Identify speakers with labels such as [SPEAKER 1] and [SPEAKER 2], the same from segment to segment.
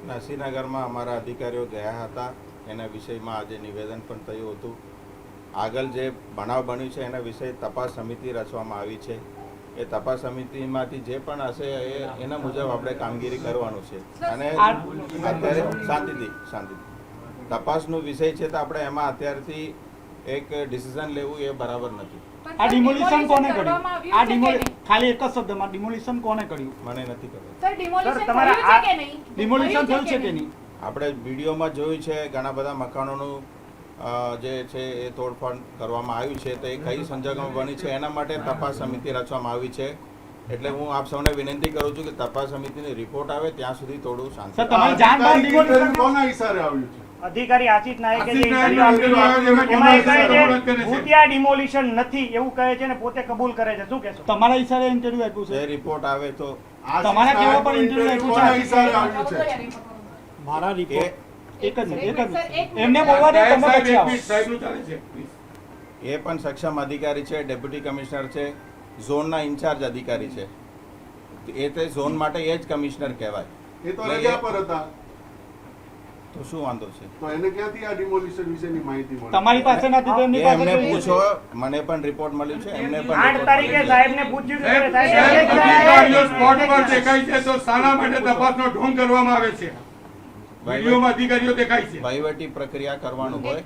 [SPEAKER 1] નરસિંહનગરમાં અમારા અધિકારીઓ ગયા હતા, એના વિષયમાં આજે નિવેદન પણ થયું હતું. આગળ જે બનાવ બન્યું છે એના વિશે તપાસ સમિતિ રચવામાં આવી છે. એ તપાસ સમિતિમાંથી જે પણ હશે એના મુજબ આપણે કામગીરી કરવાનું છે. અને અત્યારે શાંતિથી તપાસનો વિષય છે તો આપણે એમાં અત્યારથી એક ડિસિઝન લેવું એ બરાબર નથી.
[SPEAKER 2] આ ડિમોલિશન કોને કર્યું? ખાલી એક જ શબ્દમાં ડિમોલિશન કોને કર્યું?
[SPEAKER 1] મને નથી ખબર.
[SPEAKER 3] સર ડિમોલિશન
[SPEAKER 2] થયું છે કે નહીં?
[SPEAKER 1] આપણે વિડીયોમાં જોયું છે ઘણા બધા મકાનોનું જે છે એ તોડફોડ કરવામાં આવ્યું છે. તો એ કઈ સંજોગોમાં બની છે એના માટે તપાસ સમિતિ રચવામાં આવી છે. એટલે હું આપ સૌને વિનંતી કરું છું કે તપાસ સમિતિની રિપોર્ટ આવે ત્યાં સુધી થોડું શાંતિ.
[SPEAKER 2] તમારી જાણ ડિમોલિશન
[SPEAKER 4] કોના ઈશારે આવ્યું છે?
[SPEAKER 5] અધિકારી આશિષ નાયકે જે ઇન્ટરવ્યુ આપ્યું એમાં કહે છે ભૂતિયા ડિમોલિશન નથી એવું કહે છે ને પોતે કબૂલ કરે છે. શું કહેશો?
[SPEAKER 2] તમારા ઈશારે ઇન્ટરવ્યુ આપ્યું છે?
[SPEAKER 1] એ રિપોર્ટ આવે તો
[SPEAKER 2] તમારા કેવા પર ઇન્ટરવ્યુ આપ્યું
[SPEAKER 4] કોના
[SPEAKER 2] છે?
[SPEAKER 4] ઈશારે આવ્યું છે?
[SPEAKER 2] મારા રિપોર્ટ એક જ એમને બોલવા દે. તમે પછી આવો.
[SPEAKER 1] એ પણ સક્ષમ અધિકારી છે, ડેપ્યુટી કમિશનર છે, ઝોનના ઇન્ચાર્જ અધિકારી છે. એ તે ઝોન માટે એ જ કમિશનર કહેવાય.
[SPEAKER 4] એ તો રજા પર હતા,
[SPEAKER 1] તો શું વાંધો છે?
[SPEAKER 4] તો એને ક્યાંથી આ ડિમોલિશન વિશેની માહિતી મળી?
[SPEAKER 2] તમારી પાસે નથી તો એમની પાસે
[SPEAKER 1] એમને
[SPEAKER 2] કેવી રીતે?
[SPEAKER 1] પૂછો. મને પણ રિપોર્ટ મળ્યું છે. એમને પણ
[SPEAKER 5] 8 તારીખે સાહેબને પૂછ્યું કે સાહેબ
[SPEAKER 6] અધિકારીઓ સ્પોટ પર દેખાય છે તો શાના માટે તપાસનો ઢોંગ કરવામાં આવે છે? વિડીયોમાં અધિકારીઓ દેખાય છે.
[SPEAKER 1] વહીવટી પ્રક્રિયા કરવાનું હોય.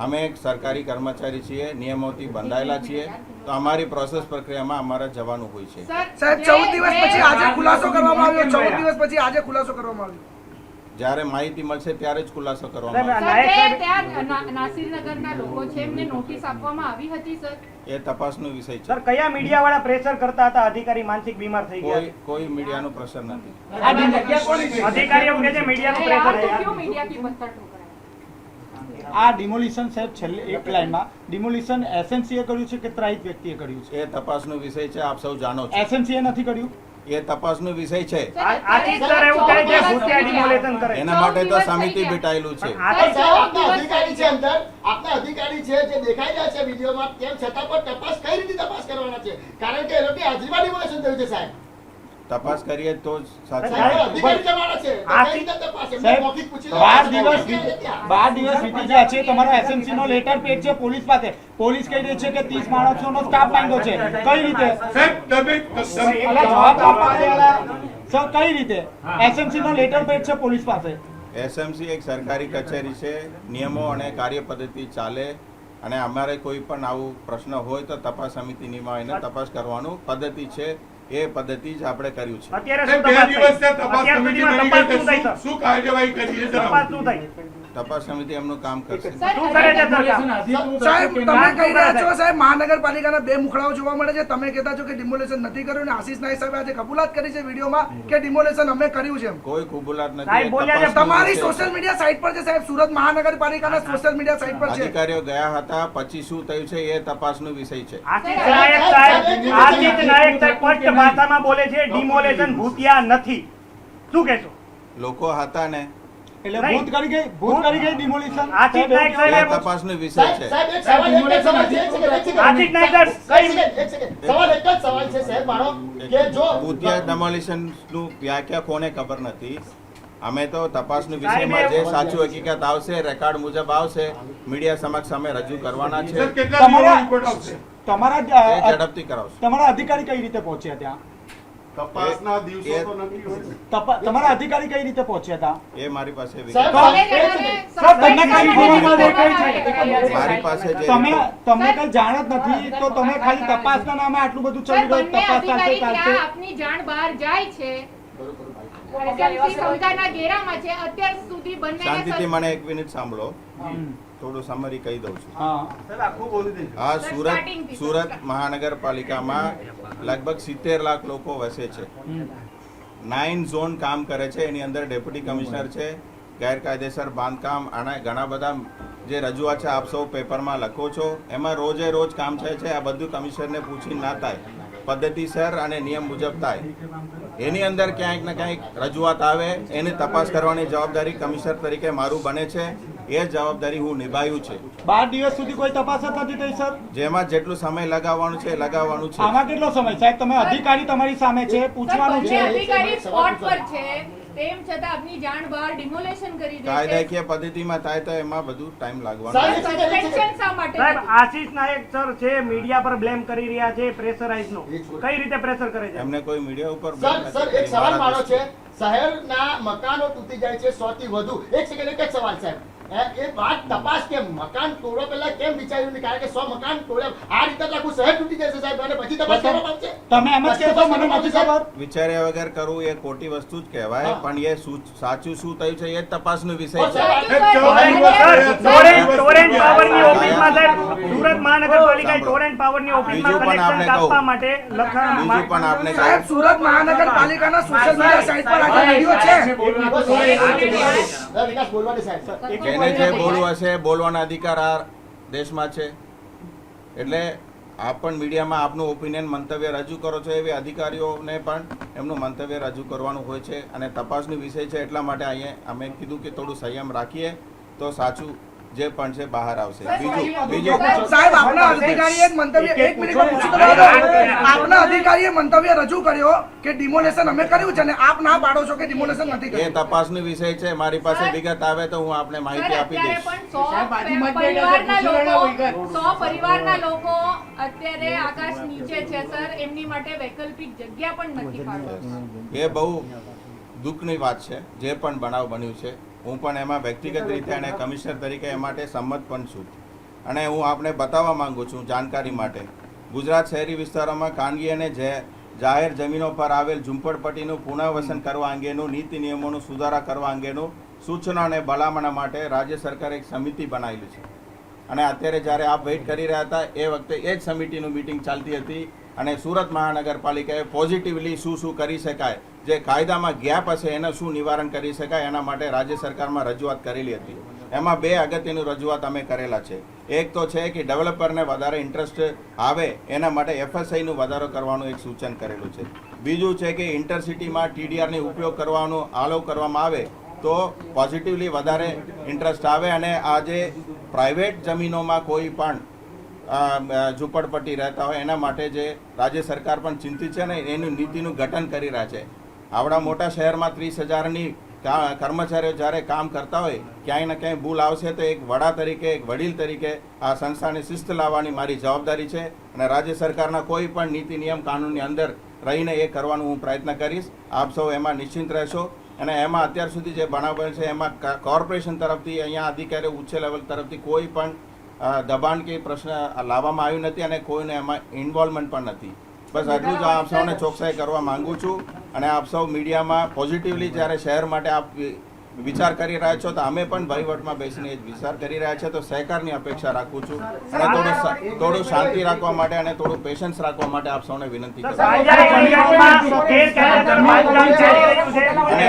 [SPEAKER 1] અમે એક સરકારી કર્મચારી છીએ, નિયમોથી બંધાયેલા છીએ, તો અમારી પ્રોસેસ પ્રક્રિયામાં અમારે જવાનું હોય છે.
[SPEAKER 7] સાહેબ 14 દિવસ પછી આજે ખુલાસો કરવામાં આવ્યો. 14 દિવસ પછી આજે ખુલાસો કરવામાં આવ્યો.
[SPEAKER 1] જ્યારે માહિતી મળશે ત્યારે જ ખુલાસો કરવામાં આવશે.
[SPEAKER 3] નાસિરનગરના લોકો છે એમને નોટિસ આપવામાં આવી હતી સર.
[SPEAKER 1] એ તપાસનો વિષય છે.
[SPEAKER 5] સર કયા મીડિયા વાળા પ્રેશર કરતા હતા? અધિકારી માનસિક બીમાર થઈ ગયા.
[SPEAKER 1] કોઈ મીડિયાનો પ્રેશર નથી.
[SPEAKER 5] અધિકારીઓ કહે છે મીડિયાનું પ્રેશર છે.
[SPEAKER 3] ક્यों मीडिया की पत्थर ठोकरा?
[SPEAKER 2] આ ડિમોલિશન સાહેબ છેલ્લે એક લાઈનમાં ડિમોલિશન એસએમસીએ કર્યું છે કે ત્રાહિત વ્યક્તિએ કર્યું છે?
[SPEAKER 1] એ તપાસનો વિષય છે. આપ સૌ જાણો છો.
[SPEAKER 2] એસએમસીએ નથી કર્યું?
[SPEAKER 1] એ તપાસનો વિષય છે.
[SPEAKER 5] આશિષ સર એવું કહે છે ભૂતિયા ડિમોલિશન કરે.
[SPEAKER 1] એના માટે તો સમિતિ બેઠાયેલું છે.
[SPEAKER 8] આપના અધિકારી છે અંદર, આપના અધિકારી છે જે દેખાઈ રહ્યા છે વિડીયોમાં, તેમ છતાં પણ તપાસ કઈ રીતે તપાસ કરવાના છે? કારણ કે એ લોકોની હાજરીમાં ડિમોલેશન થયું છે સાહેબ.
[SPEAKER 1] તપાસ કરીએ તો જ સાચું.
[SPEAKER 8] સાહેબ અધિકારી જવાના છે તો કઈ રીતે તપાસ? એમને
[SPEAKER 2] સાહેબ,
[SPEAKER 8] મૌખિક પૂછી લો.
[SPEAKER 2] 12 દિવસ વીતી ગયા છે. તમારો એસએમસી નો લેટર પેડ છે પોલીસ પાસે. પોલીસ કહી રહી છે કે 30 માણસોનો સ્ટાફ માંગ્યો છે. કઈ રીતે?
[SPEAKER 6] સાહેબ તમે
[SPEAKER 2] અલા, જવાબ આપવા દે અલા. સર કઈ રીતે? એસએમસી નો લેટર પેડ છે પોલીસ પાસે.
[SPEAKER 1] એસએમસી એક સરકારી કચેરી છે. નિયમો અને કાર્ય પદ્ધતિ ચાલે. અને અમારે કોઈ પણ આવું પ્રશ્ન હોય તો તપાસ સમિતિની એને તપાસ કરવાનું પદ્ધતિ છે. એ પદ્ધતિ જ આપણે કર્યું છે.
[SPEAKER 5] અત્યારે
[SPEAKER 6] સાહેબ,
[SPEAKER 5] શું
[SPEAKER 6] 2 દિવસ
[SPEAKER 5] તપાસ
[SPEAKER 6] તપાસ
[SPEAKER 5] અત્યાર
[SPEAKER 6] સમિતિ
[SPEAKER 5] સુધીમાં
[SPEAKER 6] બની
[SPEAKER 5] તપાસ
[SPEAKER 6] ગઈ
[SPEAKER 5] શું
[SPEAKER 6] છે.
[SPEAKER 5] થઈ સર?
[SPEAKER 6] શું કાર્યવાહી કરી છે
[SPEAKER 5] તપાસ શું થઈ?
[SPEAKER 1] તપાસ સમિતિ એમનું કામ કરશે.
[SPEAKER 5] શું કરે છે સરકાર?
[SPEAKER 7] સાહેબ તમે કહી રહ્યા છો સાહેબ મહાનગરપાલિકાના 2 મુખડાઓ જોવા મળે છે. તમે કહેતા છો કે ડિમોલેશન નથી કર્યું અને આશિષ નાયક સાહેબે આજે કબૂલાત કરી છે વિડીયોમાં કે ડિમોલેશન અમે કર્યું છે.
[SPEAKER 1] કોઈ કબૂલાત નથી.
[SPEAKER 5] સાહેબ બોલ્યા છે,
[SPEAKER 7] તમારી સોશિયલ મીડિયા સાઇટ પર છે સાહેબ. સુરત મહાનગરપાલિકાના સોશિયલ મીડિયા સાઇટ પર છે.
[SPEAKER 1] અધિકારીઓ ગયા હતા, પછી શું થયું છે એ તપાસનો વિષય છે.
[SPEAKER 5] આશિષ નાયક સાહેબ સ્પષ્ટ ભાષામાં બોલે છે ડિમોલેશન ભૂતિયા નથી. શું કહેશો?
[SPEAKER 1] લોકો હતા ને
[SPEAKER 2] એટલે ભૂત કરી ગઈ ડિમોલિશન.
[SPEAKER 5] આશિષ નાયક
[SPEAKER 1] એ
[SPEAKER 5] સાહેબ
[SPEAKER 1] તપાસનો વિષય છે.
[SPEAKER 8] સાહેબ એક સવાલ એક જ સવાલ છે. એક સેકન્ડ.
[SPEAKER 5] આશિષ નાયક સાહેબ
[SPEAKER 8] એક સેકન્ડ. સવાલ એક જ સવાલ છે સાહેબ મારો કે જો
[SPEAKER 1] ભૂતિયા ડેમોલિશનનું વ્યાખ્યા કોને ખબર નથી. અમે તો તપાસનો વિષયમાં જે સાચું હકીકત આવશે રેકોર્ડ મુજબ આવશે મીડિયા સમક્ષ અમે રજૂ કરવાના છે.
[SPEAKER 6] સર કેટલા દિવસમાં રિપોર્ટ આવશે?
[SPEAKER 2] તમારા
[SPEAKER 1] એ ઝડપથી કરાવશે.
[SPEAKER 2] તમારા અધિકારી કઈ રીતે પહોંચ્યા ત્યાં?
[SPEAKER 4] તપાસના દિવસો તો નક્કી હોય છે.
[SPEAKER 2] તમારા અધિકારી કઈ રીતે પહોંચ્યા હતા?
[SPEAKER 1] એ મારી પાસે વિગત
[SPEAKER 8] સાહેબ,
[SPEAKER 1] છે.
[SPEAKER 2] સર, તમને કઈ ખબર
[SPEAKER 3] દેખાય
[SPEAKER 1] મારી પાસે જે
[SPEAKER 2] તમને
[SPEAKER 1] રિપોર્ટ-
[SPEAKER 2] તમને કઈ જાણ જ નથી તો તમે ખાલી તપાસના નામે આટલું બધું ચલી રહ્યું. તપાસ ચાલશે ચાલશે.
[SPEAKER 3] આપની જાણ બહાર જાય છે SMC સમજાના ઘેરામાં છે અત્યાર સુધી
[SPEAKER 1] શાંતિથી
[SPEAKER 3] બંને
[SPEAKER 1] મને 1 મિનિટ સાંભળો. થોડું સમરી કહી દઉં છું.
[SPEAKER 2] હા
[SPEAKER 1] આ સુરત મહાનગરપાલિકામાં લગભગ 70 લાખ લોકો વસે છે. 9 ઝોન કામ કરે છે. એની અંદર ડેપ્યુટી કમિશનર છે. ગેરકાયદેસર બાંધકામ અને ઘણા બધા જે રજૂઆત છે આપ સૌ પેપરમાં લખો છો એમાં રોજે રોજ કામ થાય છે. આ બધું કમિશનરને પૂછીને ના થાય, પદ્ધતિસર અને નિયમ મુજબ થાય. એની અંદર ક્યાંક ને ક્યાંક રજૂઆત આવે એની તપાસ કરવાની જવાબદારી કમિશનર તરીકે મારું બને છે. એ જવાબદારી હું નિભાવ્યું છે.
[SPEAKER 2] 12 દિવસ સુધી કોઈ તપાસ જ નથી થઈ સર.
[SPEAKER 1] જેમાં જેટલું સમય લગાવવાનું છે એ લગાવવાનું છે.
[SPEAKER 2] આમાં કેટલો સમય સાહેબ? તમે અધિકારી તમારી સામે છે, પૂછવાનું છે.
[SPEAKER 3] અધિકારી સ્પોટ પર છે તેમ છતાં આપની જાણ બહાર ડિમોલેશન કરી દે છે.
[SPEAKER 1] કાયદાકીય પદ્ધતિમાં થાય તો એમાં બધું ટાઈમ લાગવાનો
[SPEAKER 8] સાહેબ,
[SPEAKER 3] સસ્પેન્શન શા માટે
[SPEAKER 5] સાહેબ
[SPEAKER 3] નથી?
[SPEAKER 5] આશીષ નાયક સર છે મીડિયા પર બ્લેમ કરી રહ્યા છે પ્રેશરાઇઝ નો કઈ રીતે પ્રેશર કરે છે
[SPEAKER 1] એમને કોઈ મીડિયા ઉપર
[SPEAKER 8] સર એક સવાલ મારો છે શહેરના મકાનો તૂટી જાય છે 100 થી વધુ. એક સેકન્ડ, એક જ સવાલ સાહેબ. એ વાત તપાસ કેમ મકાન તોડો પહેલા કેમ વિચાર્યું નહીં? કારણ કે 100 મકાન તોડ્યા આ રીતે આખું શહેર તૂટી જશે સાહેબ અને પછી તપાસ કરવામાં આવશે.
[SPEAKER 2] તમે એમ જ કહેશો મને નથી ખબર.
[SPEAKER 1] વિચાર્યા વગર કરવું એ ખોટી વસ્તુ જ કહેવાય,
[SPEAKER 8] હા.
[SPEAKER 1] પણ એ સાચું શું થયું છે એ જ તપાસનો વિષય છે.
[SPEAKER 5] ટોરેન્ટ પાવરની ઓફિસમાં સાહેબ સુરત મહાનગરપાલિકાએ ટોરેન્ટ પાવરની ઓફિસમાં
[SPEAKER 1] બીજું પણ
[SPEAKER 5] કનેક્શન
[SPEAKER 1] આપણે કહું.
[SPEAKER 5] કાપવા માટે
[SPEAKER 1] બીજું પણ આપણે
[SPEAKER 7] સાહેબ સુરત મહાનગરપાલિકાના સોશિયલ મીડિયા સાઇટ પર આ વિડીયો છે.
[SPEAKER 8] વિકાસ બોલવાની સાહેબ.
[SPEAKER 1] જેને જે બોલવું હશે બોલવાના અધિકાર આ દેશમાં છે. એટલે આપ પણ મીડિયામાં આપનું ઓપિનિયન મંતવ્ય રજૂ કરો છો, એવી અધિકારીઓને પણ એમનું મંતવ્ય રજૂ કરવાનું હોય છે અને તપાસનો વિષય છે. એટલા માટે અહીંયા અમે કીધું કે થોડું સંયમ રાખીએ તો સાચું જે પણ છે બહાર આવશે. બીજું
[SPEAKER 7] સાહેબ આપના અધિકારીએ એક મંતવ્ય એક મિનિટમાં પૂછી તો લો. આપના અધિકારીએ મંતવ્ય રજૂ કર્યો કે ડિમોલેશન અમે કર્યું છે અને આપ ના પાડો છો કે ડિમોલેશન નથી
[SPEAKER 1] એ
[SPEAKER 7] કર્યું.
[SPEAKER 1] તપાસનો વિષય છે. મારી પાસે વિગત આવે તો હું આપને માહિતી આપી
[SPEAKER 3] અત્યારે
[SPEAKER 1] દઈશ.
[SPEAKER 3] પણ 100 પરિવારના લોકો અત્યારે આકાશ નીચે છે સર. એમની માટે વૈકલ્પિક જગ્યા પણ નથી ફાળવતી.
[SPEAKER 1] એ બહુ દુઃખની વાત છે જે પણ બનાવ બન્યું છે. હું પણ એમાં વ્યક્તિગત રીતે અને કમિશનર તરીકે એ માટે સંમત પણ છું અને હું આપને બતાવવા માંગુ છું જાણકારી માટે. ગુજરાત શહેરી વિસ્તારોમાં ખાનગી અને જાહેર જમીનો પર આવેલ ઝૂંપડપટ્ટીનું પુનર્વસન કરવા અંગેનું નીતિ નિયમોનું સુધારા કરવા અંગેનું સૂચના અને ભલામણ માટે રાજ્ય સરકારે એક સમિતિ બનાવેલી છે અને અત્યારે જ્યારે આપ વેઇટ કરી રહ્યા હતા એ વખતે એ જ સમિતિનું મિટિંગ ચાલતી હતી અને સુરત મહાનગરપાલિકાએ પોઝિટિવલી શું કરી શકાય, જે કાયદામાં ગેપ હશે એનું શું નિવારણ કરી શકાય એના માટે રાજ્ય સરકારમાં રજૂઆત કરેલી હતી. એમાં 2 અગત્યની રજૂઆત અમે કરેલા છે. એક તો છે કે ડેવલપરને વધારે ઇન્ટરેસ્ટ આવે એના માટે FSIનું વધારો કરવાનું એક સૂચન કરેલું છે. બીજું છે કે ઇન્ટરસિટીમાં TDRનો ઉપયોગ કરવાનો આલોવ કરવામાં આવે તો પોઝિટિવલી વધારે ઇન્ટરેસ્ટ આવે અને આજે પ્રાઇવેટ જમીનોમાં કોઈ પણ ઝૂંપડપટ્ટી રહેતા હોય એના માટે જે રાજ્ય સરકાર પણ ચિંતિત છે ને એનું નીતિનું ગઠન કરી રહ્યા છે. આવડા મોટા શહેરમાં 30,000ની કર્મચારીઓ જ્યારે કામ કરતા હોય ક્યાંય ને ક્યાંય ભૂલ આવશે તો એક વડા તરીકે એક વડીલ તરીકે આ સંસ્થાને શિસ્ત લાવવાની મારી જવાબદારી છે અને રાજ્ય સરકારના કોઈ પણ નીતિ નિયમ કાનૂનની અંદર રહીને એ કરવાનું હું પ્રયત્ન કરીશ. આપ સૌ એમાં નિશ્ચિંત રહેશો અને એમાં અત્યાર સુધી જે બનાવ બન્યો છે એમાં કોર્પોરેશન તરફથી અહીંયા અધિકારીઓ ઉચ્ચ લેવલ તરફથી કોઈ પણ દબાણ કે પ્રશ્ન લાવવામાં આવ્યું નથી અને કોઈને એમાં ઇન્વોલ્વમેન્ટ પણ નથી. બસ આટલું જ આપ સૌને ચોકસાઈ કરવા માંગુ છું અને આપ સૌ મીડિયામાં પોઝિટિવલી જ્યારે શહેર માટે આપ વિચાર કરી રહ્યા છો તો અમે પણ વહીવટમાં બેસીને એ જ વિચાર કરી રહ્યા છે. તો સહકારની અપેક્ષા રાખું છું અને થોડું શાંતિ રાખવા માટે અને થોડું પેશન્સ રાખવા માટે આપ સૌને વિનંતી કરું છું. અને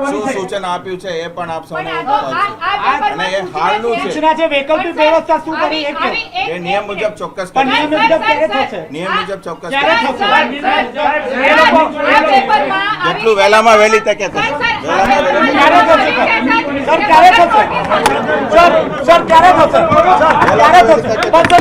[SPEAKER 1] શું સૂચન આપ્યું છે એ પણ આપ સૌને
[SPEAKER 3] પણ
[SPEAKER 1] બતાવું છું. અને એ હાલનું છે.
[SPEAKER 2] સૂચના છે વૈકલ્પિક વ્યવસ્થા શું કરી એ કહો.
[SPEAKER 1] એ નિયમ મુજબ ચોક્કસ
[SPEAKER 2] પણ નિયમ
[SPEAKER 1] કરીશું.
[SPEAKER 2] મુજબ ક્યારે થશે?
[SPEAKER 1] નિયમ મુજબ ચોક્કસ
[SPEAKER 2] ક્યારે
[SPEAKER 1] કરીશું.
[SPEAKER 2] થશે?
[SPEAKER 1] જેટલું વહેલામાં વહેલી તકે થશે. વહેલામાં વહેલી
[SPEAKER 2] ક્યારે થશે? સર ક્યારે થશે? સર ક્યારે થશે? સર ક્યારે થશે?